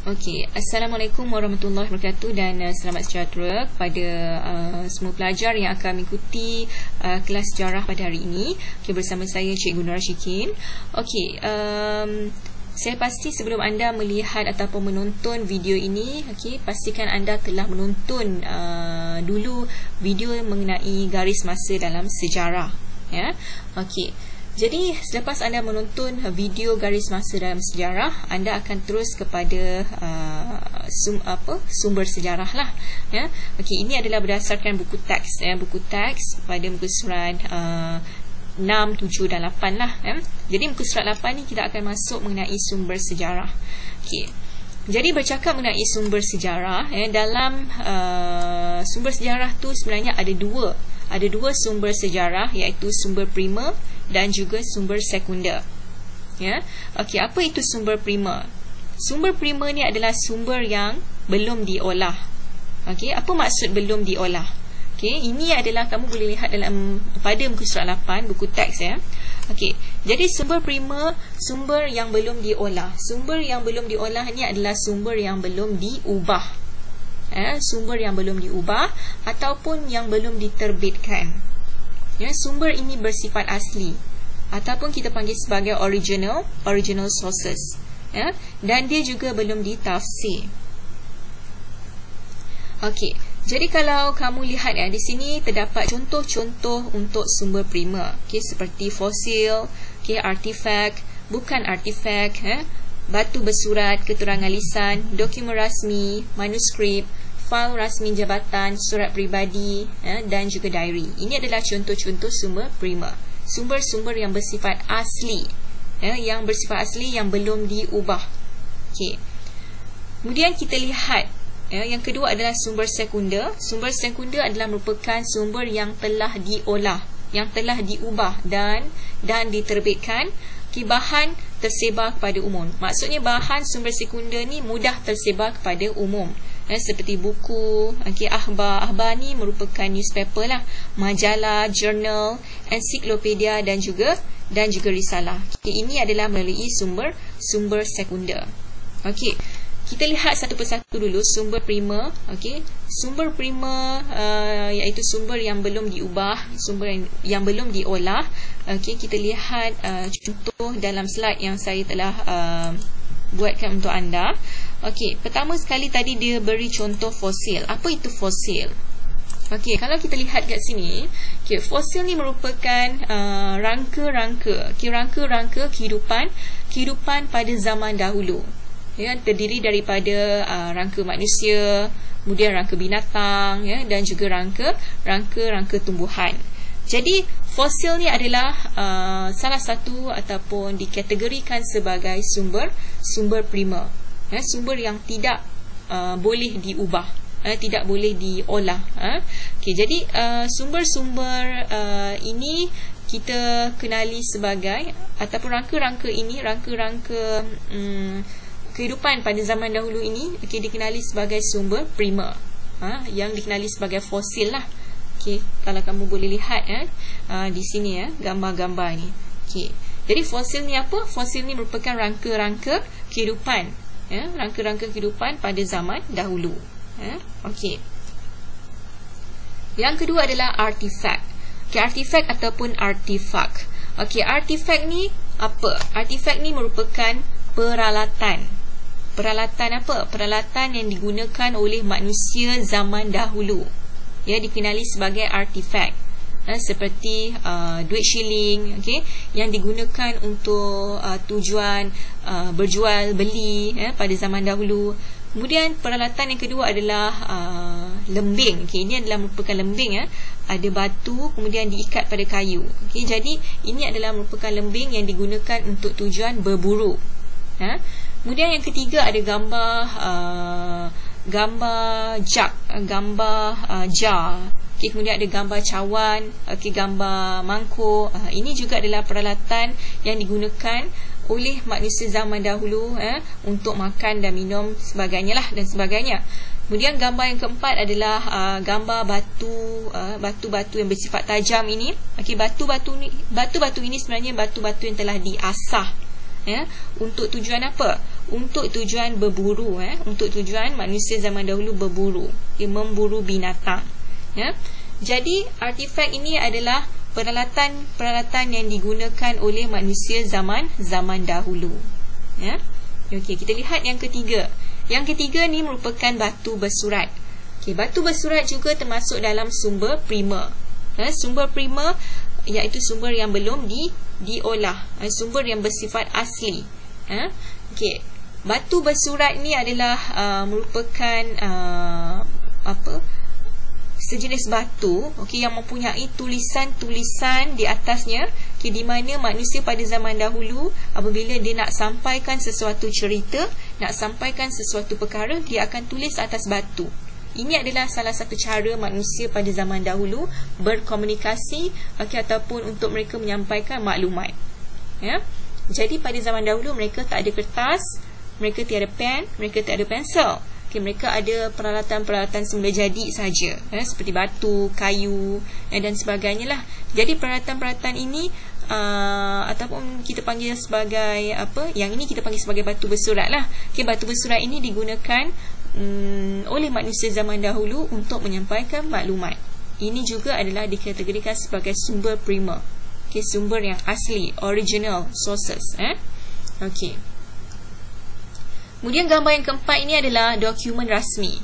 Okey, Assalamualaikum warahmatullahi wabarakatuh dan selamat sejahtera kepada semua pelajar yang akan mengikuti kelas sejarah pada hari ini. Okey, bersama saya Cikgu Nur Ashikin. Okey, saya pasti sebelum anda melihat ataupun menonton video ini, okey, pastikan anda telah menonton dulu video mengenai garis masa dalam sejarah, ya. Okey. Jadi selepas anda menonton video garis masa dalam sejarah, anda akan terus kepada sumber sejarah lah, ya. Okey, ini adalah berdasarkan buku teks, ya, buku teks pada muka surat 6, 7 dan 8 lah, ya. Jadi muka surat 8 ni kita akan masuk mengenai sumber sejarah. Okey. Jadi bercakap mengenai sumber sejarah, ya, dalam sumber sejarah tu sebenarnya ada dua sumber sejarah, iaitu sumber primer dan juga sumber sekunder, ya. Okey, apa itu sumber primer? Sumber primer ni adalah sumber yang belum diolah. Okey, apa maksud belum diolah? Okey, ini adalah kamu boleh lihat dalam pada muka surat 8 buku teks, ya. Okey, jadi sumber primer, sumber yang belum diolah. Sumber yang belum diolah ni adalah sumber yang belum diubah, sumber yang belum diubah ataupun yang belum diterbitkan, ya. Sumber ini bersifat asli ataupun kita panggil sebagai original sources, ya, dan dia juga belum ditafsir. Okey, jadi kalau kamu lihat, ya, di sini terdapat contoh-contoh untuk sumber primer, okey, seperti fosil, okey, artifak, bukan artifak, batu bersurat, keterangan lisan, dokumen rasmi, manuskrip, fail rasmi jabatan, surat peribadi, dan juga diary. Ini adalah contoh-contoh sumber primer. Sumber-sumber yang bersifat asli, yang bersifat asli yang belum diubah. Okey. Kemudian kita lihat, yang kedua adalah sumber sekunder. Sumber sekunder adalah merupakan sumber yang telah diolah, yang telah diubah dan diterbitkan. Okay, bahan tersebar kepada umum. Maksudnya bahan sumber sekunder ni mudah tersebar kepada umum, seperti buku, okay, akhbar ni merupakan newspaper lah, majalah, jurnal, ensiklopedia dan juga risalah. Okay, ini adalah melalui sumber sekunder. Okey, kita lihat satu persatu dulu sumber primer. Okey, sumber primer iaitu sumber yang belum diubah, sumber yang belum diolah. Okey, kita lihat contoh dalam slide yang saya telah buatkan untuk anda. Okey, pertama sekali tadi dia beri contoh fosil. Apa itu fosil? Okey, kalau kita lihat kat sini, okay, fosil ni merupakan rangka-rangka, okay, rangka-rangka kehidupan pada zaman dahulu. Ya, terdiri daripada rangka manusia, kemudian rangka binatang, ya, dan juga rangka tumbuhan. Jadi fosil ni adalah salah satu ataupun dikategorikan sebagai sumber primer, sumber yang tidak boleh diubah, tidak boleh diolah. Okey, jadi sumber-sumber ini kita kenali sebagai, ataupun rangka-rangka ini, rangka-rangka kehidupan pada zaman dahulu ini, okay, dikenali sebagai sumber primer, yang dikenali sebagai fosil lah. Okay, kalau kamu boleh lihat di sini, gambar-gambar ni. Okay, jadi fosil ni apa? Fosil ni merupakan rangka-rangka kehidupan, rangka-rangka kehidupan pada zaman dahulu. Okay. Yang kedua adalah artifak. Okay, artifak ataupun artifak. Okay, artifak ni apa? Artifak ni merupakan peralatan. Peralatan apa? Peralatan yang digunakan oleh manusia zaman dahulu, ya, dikenali sebagai artifak. Seperti duit shilling, okay, yang digunakan untuk tujuan berjual beli, pada zaman dahulu. Kemudian peralatan yang kedua adalah lembing. Okay, ini adalah merupakan lembing, ada batu kemudian diikat pada kayu. Okay, jadi ini adalah merupakan lembing yang digunakan untuk tujuan berburu. Kemudian yang ketiga ada gambar jug, gambar jar. Okay, kemudian ada gambar cawan, okay, gambar mangkuk. Ini juga adalah peralatan yang digunakan oleh manusia zaman dahulu, untuk makan dan minum sebagainya lah, dan sebagainya. Kemudian gambar yang keempat adalah gambar batu-batu yang bersifat tajam ini. Okay, batu-batu ini sebenarnya batu-batu yang telah diasah, untuk tujuan apa? untuk tujuan berburu, untuk tujuan manusia zaman dahulu berburu, memburu binatang. Jadi artifak ini adalah peralatan yang digunakan oleh manusia zaman dahulu. Okey, kita lihat yang ketiga. Yang ketiga ni merupakan batu bersurat. Okey, batu bersurat juga termasuk dalam sumber primer. Sumber primer iaitu sumber yang belum diolah, sumber yang bersifat asli. Okey, batu bersurat ni adalah merupakan sejenis batu, yang mempunyai tulisan-tulisan di atasnya, di mana manusia pada zaman dahulu apabila dia nak sampaikan sesuatu cerita, nak sampaikan sesuatu perkara, dia akan tulis atas batu. Ini adalah salah satu cara manusia pada zaman dahulu berkomunikasi, ataupun untuk mereka menyampaikan maklumat. Jadi pada zaman dahulu mereka tak ada kertas, mereka tiada pen, mereka tak ada pensel. Mereka ada peralatan-peralatan semula jadi saja, seperti batu, kayu dan sebagainya lah. Jadi peralatan-peralatan ini ataupun kita panggil sebagai yang ini kita panggil sebagai batu bersurat lah. Batu bersurat ini digunakan oleh manusia zaman dahulu untuk menyampaikan maklumat. Ini juga adalah dikategorikan sebagai sumber primer, sumber yang asli, original sources. Okey. Kemudian gambar yang keempat ini adalah dokumen rasmi.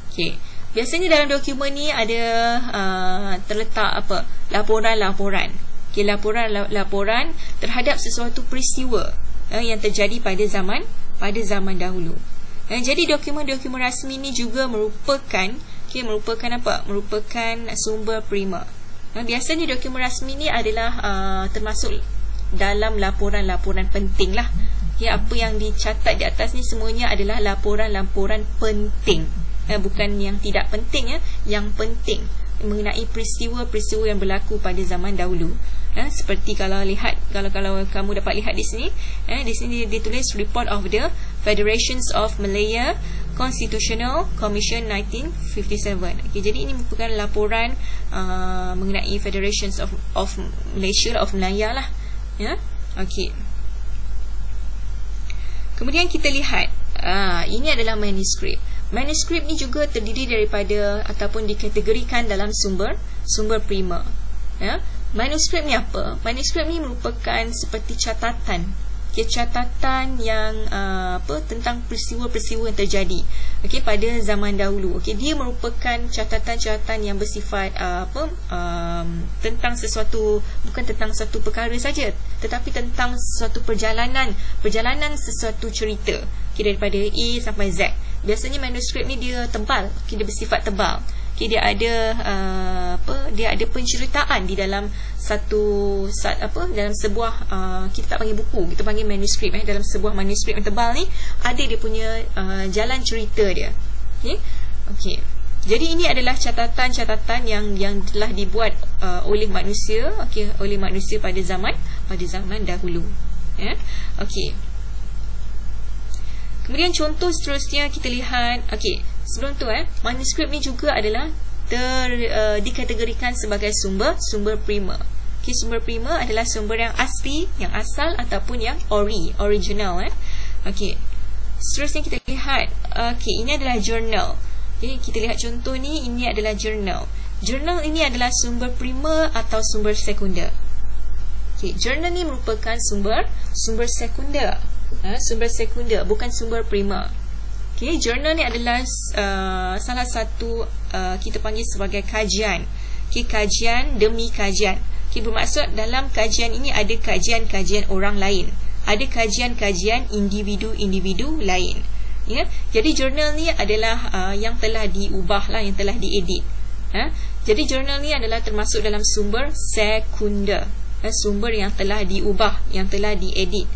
Okey. Biasanya dalam dokumen ni ada terletak laporan-laporan. Laporan terhadap sesuatu peristiwa yang terjadi pada zaman dahulu. Jadi dokumen-dokumen rasmi ni juga merupakan sumber primer. Biasanya dokumen rasmi ni adalah termasuk dalam laporan-laporan penting lah. Apa yang dicatat di atas ni semuanya adalah laporan-laporan penting, bukan yang tidak penting, yang penting mengenai peristiwa-peristiwa yang berlaku pada zaman dahulu. Seperti kalau kamu dapat lihat di sini, ditulis Report of the Federations of Malaya Constitutional Commission 1957. Jadi ini merupakan laporan mengenai Federations of Malaysia, of Malaya lah. Okey. Kemudian kita lihat, ini adalah manuskrip. Manuskrip ni juga terdiri daripada ataupun dikategorikan dalam sumber primer. Manuskrip ni apa? Manuskrip ni merupakan seperti catatan. Catatan yang tentang peristiwa-peristiwa yang terjadi pada zaman dahulu. Dia merupakan catatan-catatan yang bersifat tentang sesuatu, bukan tentang satu perkara saja, tetapi tentang suatu perjalanan sesuatu cerita, daripada A sampai Z. Biasanya manuskrip ni dia tebal, dia bersifat tebal. Dia ada penceritaan di dalam dalam sebuah kita tak panggil buku, kita panggil manuskrip. Dalam sebuah manuskrip yang tebal ni ada dia punya jalan cerita dia. Okey. Jadi ini adalah catatan-catatan yang telah dibuat oleh manusia, oleh manusia pada zaman dahulu. Okey. Kemudian contoh seterusnya kita lihat. Okey, sebelum tu manuskrip ni juga adalah dikategorikan sebagai sumber primer. Sumber primer adalah sumber yang asli, yang asal ataupun yang original. Okey. Seterusnya kita lihat. Okey, ini adalah jurnal. Kita lihat contoh ni, ini adalah jurnal. Jurnal ini adalah sumber primer atau sumber sekunder. Okey, jurnal ni merupakan sumber sekunder. Sumber sekunder, bukan sumber primer. Okay, jurnal ni adalah salah satu kita panggil sebagai kajian. Kajian demi kajian. Bermaksud dalam kajian ini ada kajian-kajian orang lain, ada kajian-kajian individu-individu lain. Jadi jurnal ni adalah yang telah diubah lah, yang telah diedit. Jadi jurnal ni adalah termasuk dalam sumber sekunder, sumber yang telah diubah, yang telah diedit,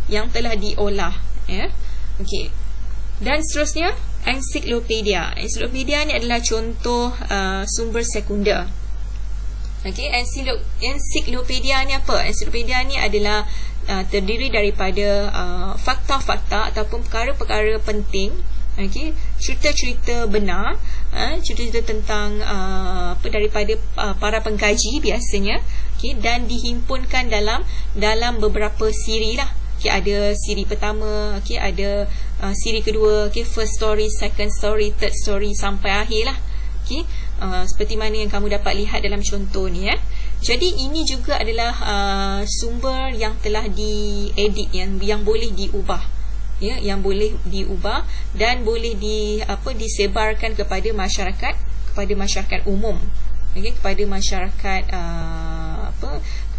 yang telah diolah. Okey. Dan seterusnya ensiklopedia. Ensiklopedia ni adalah contoh sumber sekunder. Okey, ensiklopedia ni apa? Ensiklopedia ni adalah terdiri daripada fakta-fakta ataupun perkara-perkara penting, cerita-cerita benar, cerita-cerita tentang daripada para pengkaji biasanya, dan dihimpunkan dalam beberapa siri lah. Okay, ada siri pertama, okay, ada siri kedua, okay, first story, second story, third story sampai akhir lah. Okay, seperti mana yang kamu dapat lihat dalam contoh ni. Jadi ini juga adalah sumber yang telah diedit, yang boleh diubah, yang boleh diubah dan boleh disebarkan kepada masyarakat umum, kepada masyarakat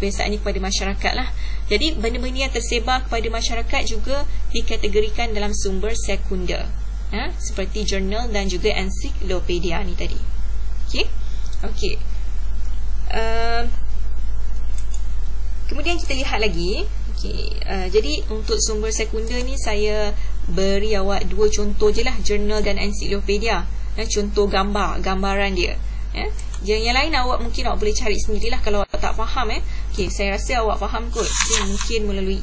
kebiasaannya kepada masyarakat lah. Jadi benda-benda yang tersebar kepada masyarakat juga dikategorikan dalam sumber sekunder, seperti jurnal dan juga ensiklopedia ni tadi. Okey. Kemudian kita lihat lagi. Jadi untuk sumber sekunder ni saya beri awak dua contoh je lah, jurnal dan ensiklopedia. Contoh gambaran dia. Yang lain mungkin awak boleh cari sendirilah kalau awak tak faham. Saya rasa awak faham kot. Mungkin melalui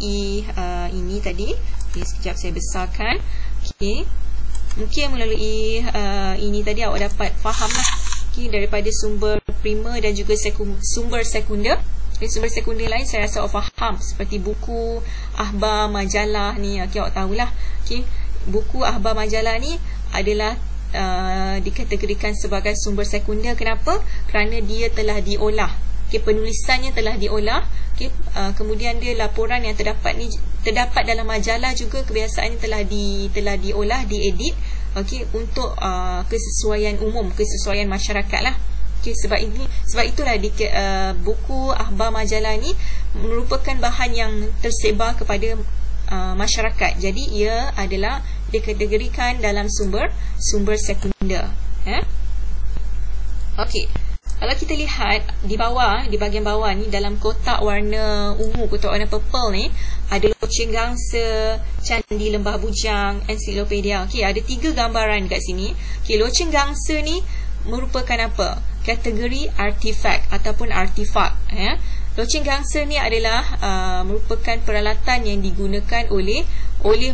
ini tadi. Sekejap saya besarkan. Mungkin melalui ini tadi awak dapat faham lah. Daripada sumber primer dan juga sumber sekunder. Sumber sekunder lain saya rasa awak faham, seperti buku, akhbar, majalah ni. Awak tahulah. Buku, akhbar, majalah ni adalah dikategorikan sebagai sumber sekunder. Kenapa? Kerana dia telah diolah. Penulisannya telah diolah. Kemudian dia laporan yang terdapat dalam majalah juga kebiasaannya telah diolah, diedit, untuk kesesuaian umum, kesesuaian masyarakat lah. Sebab itulah buku, akhbar, majalah ni merupakan bahan yang tersebar kepada masyarakat. Jadi ia adalah dikategorikan dalam sumber sekunder. Kalau kita lihat di bawah, di bahagian bawah ni, dalam kotak warna ungu, kotak warna purple ni, ada loceng gangsa, candi lembah bujang, ensiklopedia. Ada 3 gambaran kat sini. Loceng gangsa ni merupakan apa? Kategori artifak ataupun artifak. Loceng gangsa ni adalah merupakan peralatan yang digunakan oleh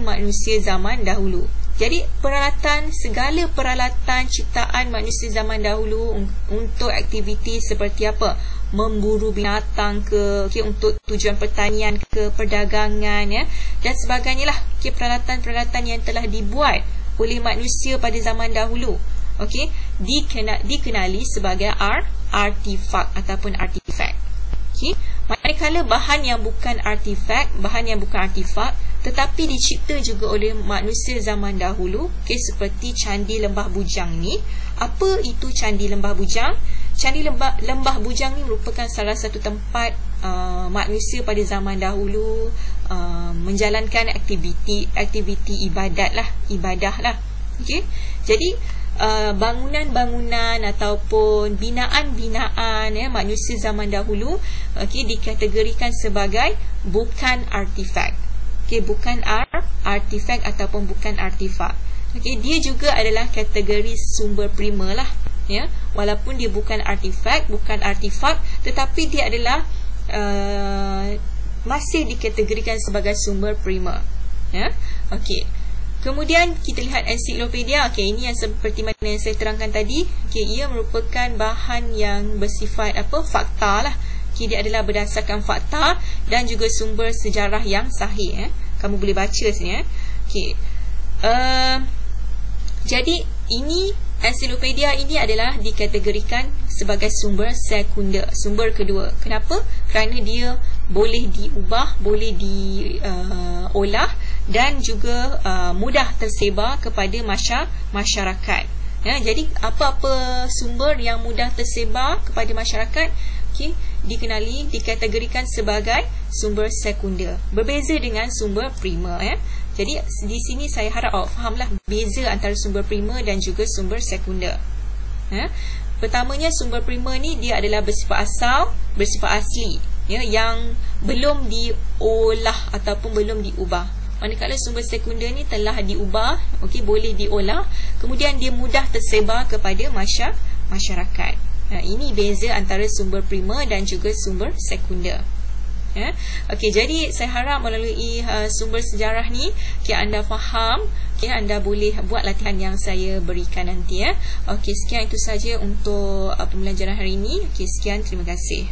manusia zaman dahulu. Jadi segala peralatan ciptaan manusia zaman dahulu untuk aktiviti seperti apa? Memburu binatang untuk tujuan pertanian perdagangan dan sebagainya lah. Peralatan-peralatan yang telah dibuat oleh manusia pada zaman dahulu. Dikenali sebagai artifak ataupun artifak. Manakala bahan yang bukan artifak tetapi dicipta juga oleh manusia zaman dahulu, seperti candi lembah bujang ni. Apa itu candi lembah bujang? Candi lembah bujang ni merupakan salah satu tempat manusia pada zaman dahulu menjalankan aktiviti ibadah lah. Jadi bangunan-bangunan ataupun binaan-binaan manusia zaman dahulu dikategorikan sebagai bukan artifak. Bukan artifak ataupun bukan artifak. Dia juga adalah kategori sumber primer lah. Walaupun dia bukan artifak, tetapi dia adalah masih dikategorikan sebagai sumber primer. Kemudian kita lihat ensiklopedia. Ini yang seperti mana yang saya terangkan tadi. Ia merupakan bahan yang bersifat fakta lah. Dia adalah berdasarkan fakta dan juga sumber sejarah yang sahih. Kamu boleh baca sini. Jadi ini ensiklopedia ini adalah dikategorikan sebagai sumber sekunder, sumber kedua. Kenapa? Kerana dia boleh diubah, boleh diolah dan juga mudah tersebar kepada masyarakat. Jadi apa-apa sumber yang mudah tersebar kepada masyarakat dikategorikan sebagai sumber sekunder. Berbeza dengan sumber primer. Jadi di sini saya harap awak fahamlah beza antara sumber primer dan juga sumber sekunder. Pertamanya, sumber primer ni dia adalah bersifat asal, bersifat asli, yang belum diolah ataupun belum diubah. Manakala sumber sekunder ni telah diubah, boleh diolah, kemudian dia mudah tersebar kepada masyarakat. Ini beza antara sumber primer dan juga sumber sekunder. Jadi saya harap melalui sumber sejarah ni anda faham, anda boleh buat latihan yang saya berikan nanti. Sekian itu saja untuk pembelajaran hari ini. Sekian, terima kasih.